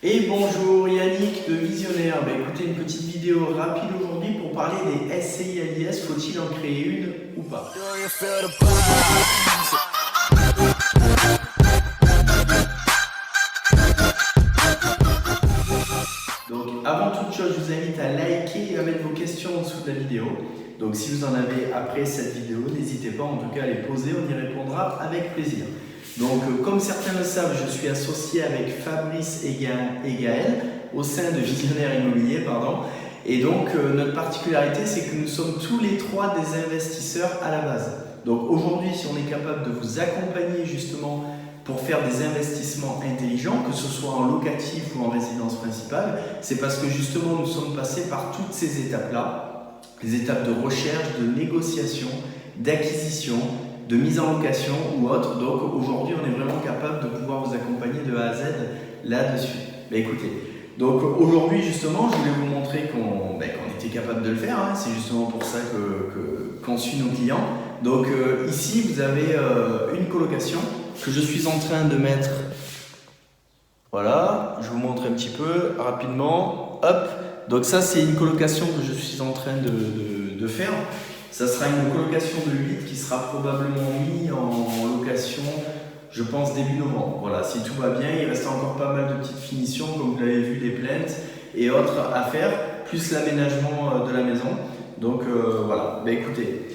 Et bonjour Yannick de Visionnaire. Écoutez, une petite vidéo rapide aujourd'hui pour parler des SCI à l'IS. Faut-il en créer une ou pas? Donc avant toute chose, je vous invite à liker et à mettre vos questions en dessous de la vidéo. Donc si vous en avez après cette vidéo, n'hésitez pas en tout cas à les poser, on y répondra avec plaisir. Donc comme certains le savent, je suis associé avec Fabrice et Gaël au sein de Visionnaire Immobilier. Et donc notre particularité, c'est que nous sommes tous les trois des investisseurs à la base. Donc aujourd'hui, si on est capable de vous accompagner justement pour faire des investissements intelligents, que ce soit en locatif ou en résidence principale, c'est parce que justement nous sommes passés par toutes ces étapes-là, les étapes de recherche, de négociation, d'acquisition, de mise en location ou autre. Donc aujourd'hui, on est vraiment capable de pouvoir vous accompagner de A à Z là-dessus. Écoutez, donc aujourd'hui justement, je voulais vous montrer qu'on était capable de le faire. C'est justement pour ça qu'on suit nos clients. Donc ici, vous avez une colocation que je suis en train de mettre. Voilà, je vous montre un petit peu rapidement. Hop, donc ça c'est une colocation que je suis en train de faire. Ça sera une colocation de 8 qui sera probablement mise en location, je pense début novembre. Voilà, si tout va bien, il reste encore pas mal de petites finitions, comme vous l'avez vu, des plaintes et autres à faire, plus l'aménagement de la maison. Donc voilà, écoutez,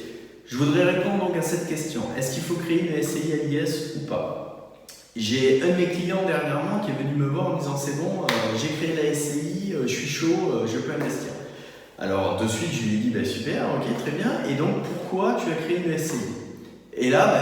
je voudrais répondre donc à cette question. Est-ce qu'il faut créer une SCI à l'IS ou pas? J'ai un de mes clients dernièrement qui est venu me voir en me disant c'est bon, j'ai créé la SCI, je suis chaud, je peux investir. Alors de suite je lui ai dit super, ok, très bien, et donc pourquoi tu as créé une SCI? Et là,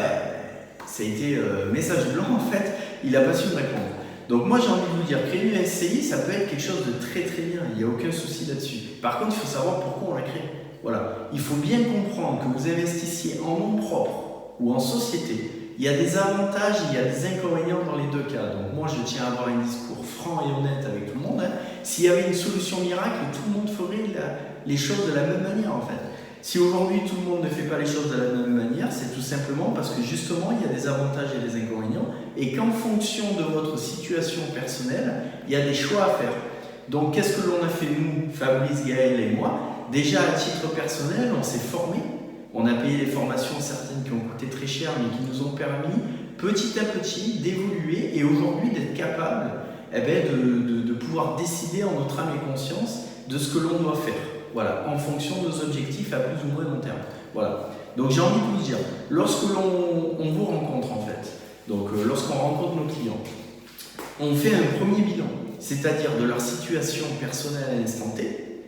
ça a été message blanc en fait, il n'a pas su me répondre. Donc moi j'ai envie de vous dire, créer une SCI, ça peut être quelque chose de très très bien, il n'y a aucun souci là-dessus. Par contre, il faut savoir pourquoi on l'a créé. Voilà, il faut bien comprendre que vous investissiez en nom propre ou en société. Il y a des avantages, il y a des inconvénients dans les deux cas. Donc moi je tiens à avoir un discours franc et honnête avec tout le monde. S'il y avait une solution miracle, tout le monde ferait les choses de la même manière en fait. Si aujourd'hui tout le monde ne fait pas les choses de la même manière, c'est tout simplement parce que justement il y a des avantages et des inconvénients et qu'en fonction de votre situation personnelle, il y a des choix à faire. Donc qu'est-ce que l'on a fait nous, Fabrice, Gaël et moi? Déjà à titre personnel, on s'est formé, on a payé des formations, certaines qui ont coûté très cher mais qui nous ont permis petit à petit d'évoluer et aujourd'hui d'être capable de pouvoir décider en notre âme et conscience de ce que l'on doit faire. Voilà, en fonction de nos objectifs à plus ou moins long terme. Voilà. Donc j'ai envie de vous dire, lorsque on vous rencontre en fait, donc lorsqu'on rencontre nos clients, on fait un premier bilan, c'est-à-dire de leur situation personnelle à l'instant T,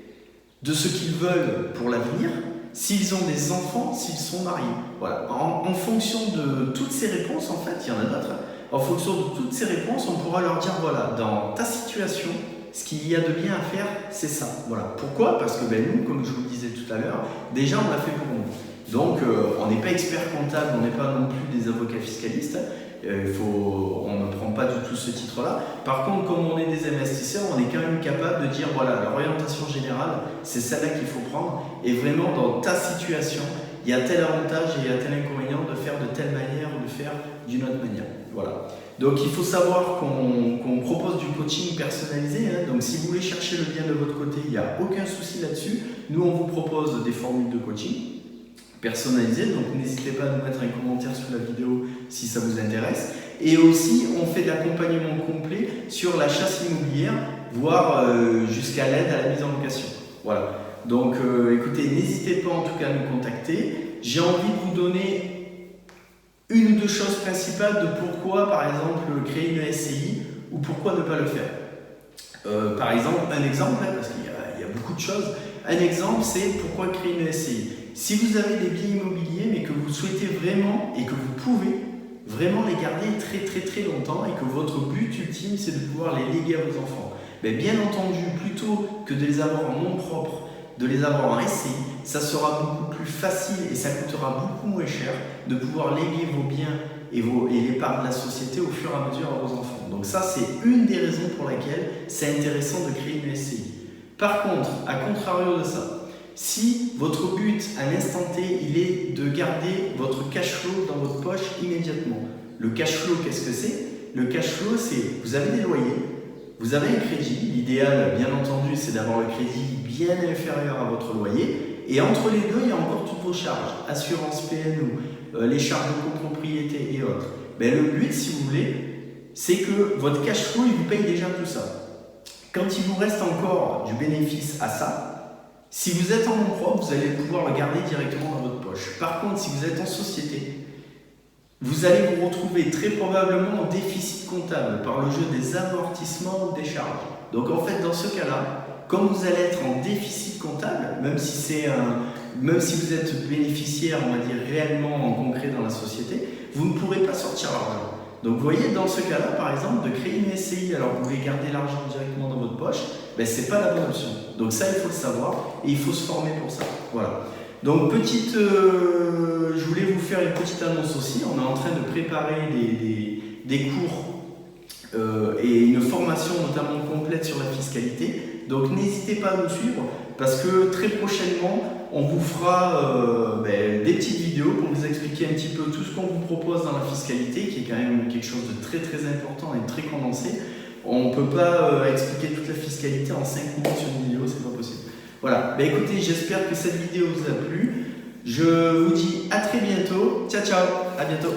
de ce qu'ils veulent pour l'avenir, s'ils ont des enfants, s'ils sont mariés. Voilà. En fonction de toutes ces réponses, en fait, il y en a d'autres. En fonction de toutes ces réponses, on pourra leur dire, voilà, dans ta situation, ce qu'il y a de bien à faire, c'est ça. On Pourquoi? Parce que nous, comme je vous le disais tout à l'heure, déjà on l'a fait pour nous. Donc on n'est pas expert comptable, on n'est pas non plus des avocats fiscalistes. On ne prend pas du tout ce titre-là. Par contre, comme on est des investisseurs, on est quand même capable de dire voilà, l'orientation générale, c'est celle-là qu'il faut prendre. Et vraiment, dans ta situation, il y a tel avantage et il y a tel inconvénient de faire de telle manière ou de faire d'une autre manière. Voilà. Donc il faut savoir qu'on propose du coaching personnalisé. Donc si vous voulez chercher le bien de votre côté, il n'y a aucun souci là-dessus. Nous, on vous propose des formules de coaching personnalisées. Donc n'hésitez pas à nous mettre un commentaire sous la vidéo si ça vous intéresse. Et aussi, on fait de l'accompagnement complet sur la chasse immobilière, voire jusqu'à l'aide à la mise en location. Voilà. Donc écoutez, n'hésitez pas en tout cas à nous contacter. J'ai envie de vous donner une ou deux choses principales de pourquoi, par exemple, créer une SCI ou pourquoi ne pas le faire. Par exemple, un exemple, parce qu'il y a beaucoup de choses, un exemple, c'est pourquoi créer une SCI. Si vous avez des biens immobiliers, mais que vous souhaitez vraiment et que vous pouvez vraiment les garder très très très longtemps et que votre but ultime, c'est de pouvoir les léguer à vos enfants, bien entendu, plutôt que de les avoir en nom propre, de les avoir en SCI, ça sera beaucoup plus facile et ça coûtera beaucoup moins cher de pouvoir léguer vos biens et les parts de la société au fur et à mesure à vos enfants. Donc ça, c'est une des raisons pour laquelle c'est intéressant de créer une SCI. Par contre, à contrario de ça, si votre but à l'instant T, il est de garder votre cash flow dans votre poche immédiatement. Le cash flow, qu'est-ce que c'est? Le cash flow, c'est vous avez des loyers, vous avez un crédit. L'idéal, bien entendu, c'est d'avoir le crédit bien inférieur à votre loyer. Et entre les deux, il y a encore toutes vos charges, assurance PNO, les charges de copropriété et autres. Ben, le but, si vous voulez, c'est que votre cash flow, il vous paye déjà tout ça. Quand il vous reste encore du bénéfice à ça, si vous êtes en nom propre, vous allez pouvoir le garder directement dans votre poche. Par contre, si vous êtes en société, vous allez vous retrouver très probablement en déficit comptable par le jeu des amortissements ou des charges. Donc en fait, dans ce cas-là, comme vous allez être en déficit comptable, même si vous êtes bénéficiaire, on va dire réellement en concret dans la société, vous ne pourrez pas sortir l'argent. Donc vous voyez, dans ce cas-là, par exemple, de créer une SCI alors que vous voulez garder l'argent directement dans votre poche, ben, ce n'est pas la bonne option. Donc ça, il faut le savoir et il faut se former pour ça. Voilà. Donc je voulais vous faire une petite annonce aussi. On est en train de préparer des cours et une formation notamment complète sur la fiscalité. Donc n'hésitez pas à nous suivre parce que très prochainement, on vous fera des petites vidéos pour vous expliquer un petit peu tout ce qu'on vous propose dans la fiscalité, qui est quand même quelque chose de très très important et très condensé. On ne peut pas expliquer toute la fiscalité en 5 minutes sur une vidéo, c'est pas possible. Voilà, écoutez, j'espère que cette vidéo vous a plu. Je vous dis à très bientôt. Ciao, ciao, à bientôt.